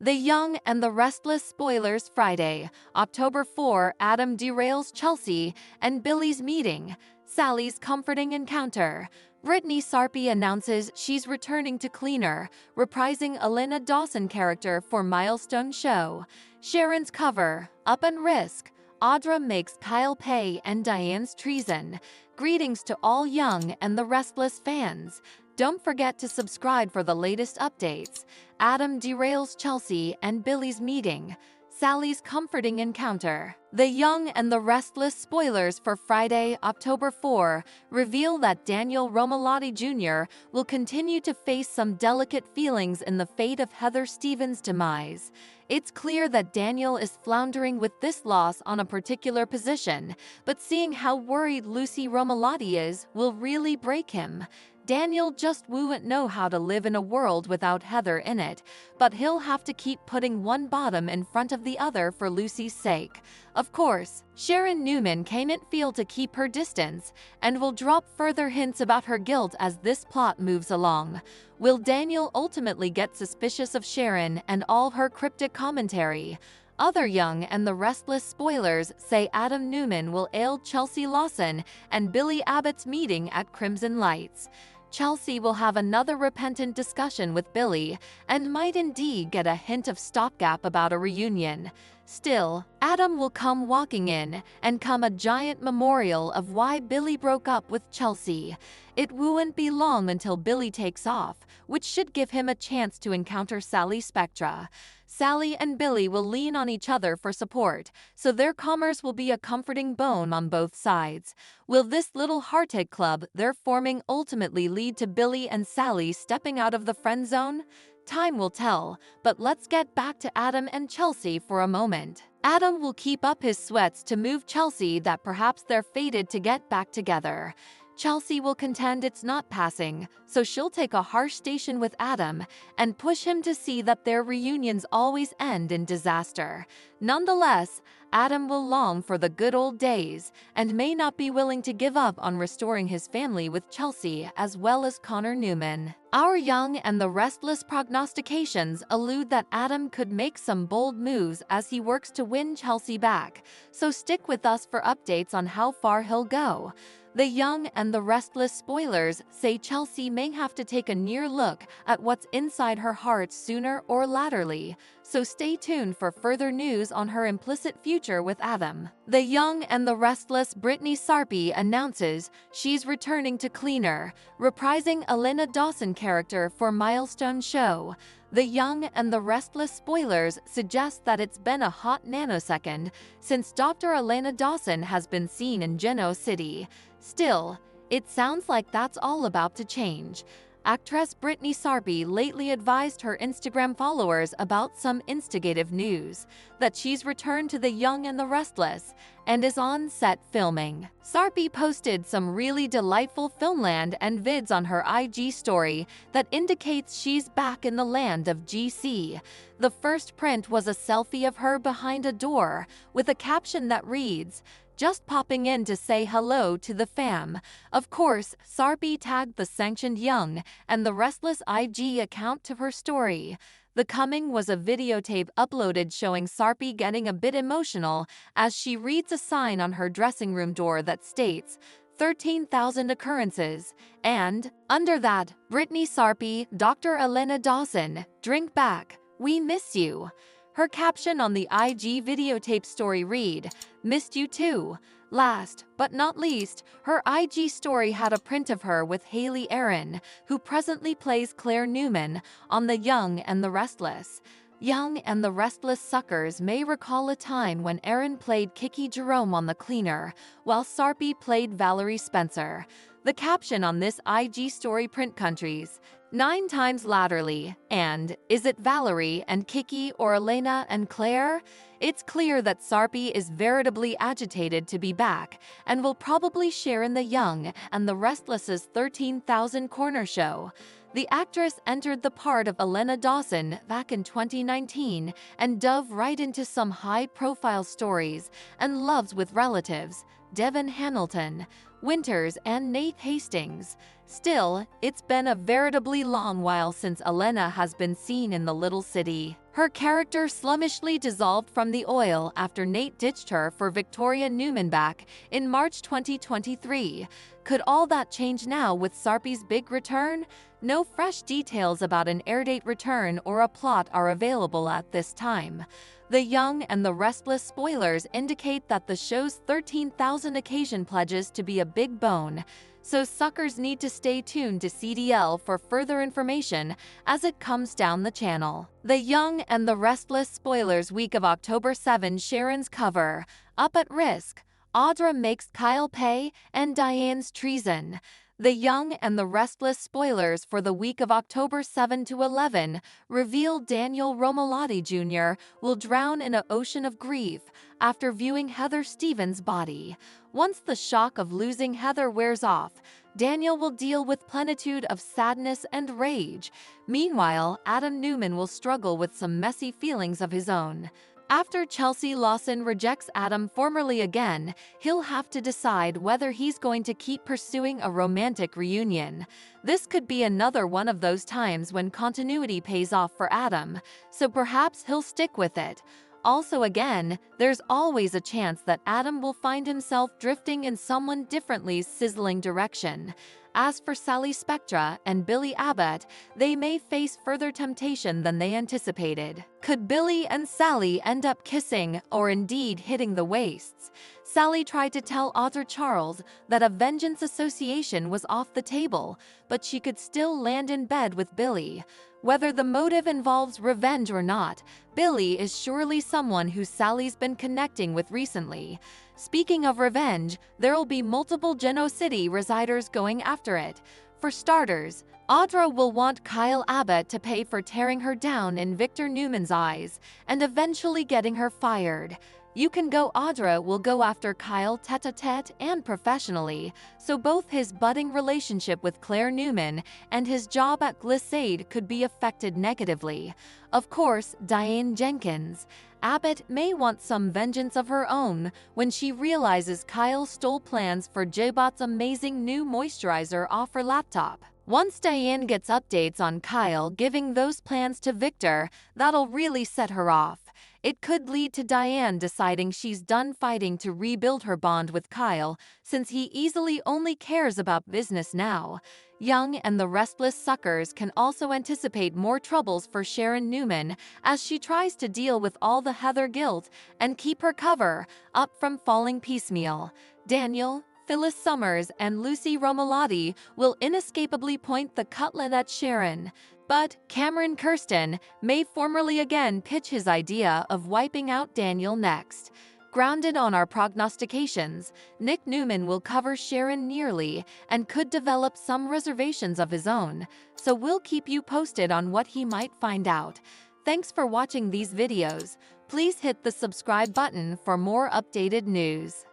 The Young and the Restless spoilers Friday, October 4. Adam derails Chelsea and Billy's meeting. Sally's comforting encounter. Brittany Sarpy announces she's returning to Cleaner, reprising Elena Dawson character for Milestone show. Sharon's cover, Up and Risk. Audra makes Kyle pay and Diane's treason. Greetings to all Young and the Restless fans. Don't forget to subscribe for the latest updates. Adam derails Chelsea and Billy's meeting. Sally's comforting encounter. The Young and the Restless spoilers for Friday, October 4, reveal that Daniel Romalotti Jr. will continue to face some delicate feelings in the fate of Heather Stevens' demise. It's clear that Daniel is floundering with this loss on a particular position, but seeing how worried Lucy Romalotti is will really break him. Daniel just won't know how to live in a world without Heather in it, but he'll have to keep putting one bottom in front of the other for Lucy's sake. Of course, Sharon Newman can't fail to keep her distance and will drop further hints about her guilt as this plot moves along. Will Daniel ultimately get suspicious of Sharon and all her cryptic commentary? Other Young and the Restless spoilers say Adam Newman will ail Chelsea Lawson and Billy Abbott's meeting at Crimson Lights. Chelsea will have another repentant discussion with Billy and might indeed get a hint of stopgap about a reunion. Still, Adam will come walking in and come a giant memorial of why Billy broke up with Chelsea. It won't be long until Billy takes off, which should give him a chance to encounter Sally Spectra. Sally and Billy will lean on each other for support, so their commerce will be a comforting bone on both sides. Will this little hearted club they're forming ultimately lead to Billy and Sally stepping out of the friend zone? Time will tell, but let's get back to Adam and Chelsea for a moment. Adam will keep up his sweats to move Chelsea that perhaps they're fated to get back together. Chelsea will contend it's not passing, so she'll take a harsh station with Adam and push him to see that their reunions always end in disaster. Nonetheless, Adam will long for the good old days and may not be willing to give up on restoring his family with Chelsea as well as Connor Newman. Our Young and the Restless prognostications allude that Adam could make some bold moves as he works to win Chelsea back, so stick with us for updates on how far he'll go. The Young and the Restless spoilers say Chelsea may have to take a near look at what's inside her heart sooner or laterly, so stay tuned for further news on her implicit future with Adam. The Young and the Restless Brittany Sarpy announces she's returning to Cleaner, reprising Elena Dawson character for Milestone show. The Young and the Restless spoilers suggest that it's been a hot nanosecond since Dr. Elena Dawson has been seen in Geno City. Still, it sounds like that's all about to change. Actress Brittany Sarpy lately advised her Instagram followers about some instigative news, that she's returned to The Young and the Restless and is on set filming. Sarpy posted some really delightful filmland and vids on her IG story that indicates she's back in the land of GC. The first print was a selfie of her behind a door with a caption that reads, "Just popping in to say hello to the fam." Of course, Sarpy tagged the sanctioned Young and the Restless IG account to her story. The coming was a videotape uploaded showing Sarpy getting a bit emotional as she reads a sign on her dressing room door that states 13,000 occurrences, and, under that, Brittany Sarpy, Dr. Elena Dawson, drink back, we miss you. Her caption on the IG videotape story read, "Missed you too." Last, but not least, her IG story had a print of her with Haley Aaron, who presently plays Claire Newman, on The Young and the Restless. Young and the Restless suckers may recall a time when Aaron played Kiki Jerome on The Cleaner, while Sarpy played Valerie Spencer. The caption on this IG story print countries, 9 times laterally, and is it Valerie and Kiki or Elena and Claire? It's clear that Sarpy is veritably agitated to be back and will probably share in The Young and the Restless's 13,000 corner show. The actress entered the part of Elena Dawson back in 2019 and dove right into some high-profile stories and loves with relatives, Devon Hamilton. Winters and Nate Hastings. Still, it's been a veritably long while since Elena has been seen in the little city. Her character slummishly dissolved from the oil after Nate ditched her for Victoria Newman in March 2023. Could all that change now with Sarpy's big return? No fresh details about an airdate return or a plot are available at this time. The Young and the Restless spoilers indicate that the show's 13,000 occasion pledges to be a big bone, so suckers need to stay tuned to CDL for further information as it comes down the channel. The Young and the Restless spoilers week of October 7. Sharon's cover, Up at Risk. Audra makes Kyle pay, and Diane's treason. The Young and the Restless spoilers for the week of October 7 to 11 reveal Daniel Romalotti Jr. will drown in an ocean of grief after viewing Heather Stevens' body. Once the shock of losing Heather wears off, Daniel will deal with plenitude of sadness and rage. Meanwhile, Adam Newman will struggle with some messy feelings of his own. After Chelsea Lawson rejects Adam formally again, he'll have to decide whether he's going to keep pursuing a romantic reunion. This could be another one of those times when continuity pays off for Adam, so perhaps he'll stick with it. Also again, there's always a chance that Adam will find himself drifting in someone differently's sizzling direction. As for Sally Spectra and Billy Abbott, they may face further temptation than they anticipated. Could Billy and Sally end up kissing or indeed hitting the waists? Sally tried to tell Audra Charles that a vengeance association was off the table, but she could still land in bed with Billy. Whether the motive involves revenge or not, Billy is surely someone who Sally's been connecting with recently. Speaking of revenge, there'll be multiple Geno City residers going after it. For starters, Audra will want Kyle Abbott to pay for tearing her down in Victor Newman's eyes and eventually getting her fired. You Can Go Audra will go after Kyle tete-a-tete and professionally, so both his budding relationship with Claire Newman and his job at Glissade could be affected negatively. Of course, Diane Jenkins. Abbott may want some vengeance of her own when she realizes Kyle stole plans for Jbot's amazing new moisturizer off her laptop. Once Diane gets updates on Kyle giving those plans to Victor, that'll really set her off. It could lead to Diane deciding she's done fighting to rebuild her bond with Kyle, since he easily only cares about business now. Young and the Restless suckers can also anticipate more troubles for Sharon Newman as she tries to deal with all the Heather guilt and keep her cover up from falling piecemeal. Daniel, Phyllis Summers, and Lucy Romalotti will inescapably point the cutlet at Sharon. But Cameron Kirsten may formally again pitch his idea of wiping out Daniel next. Grounded on our prognostications, Nick Newman will cover Sharon nearly and could develop some reservations of his own, so we'll keep you posted on what he might find out. Thanks for watching these videos. Please hit the subscribe button for more updated news.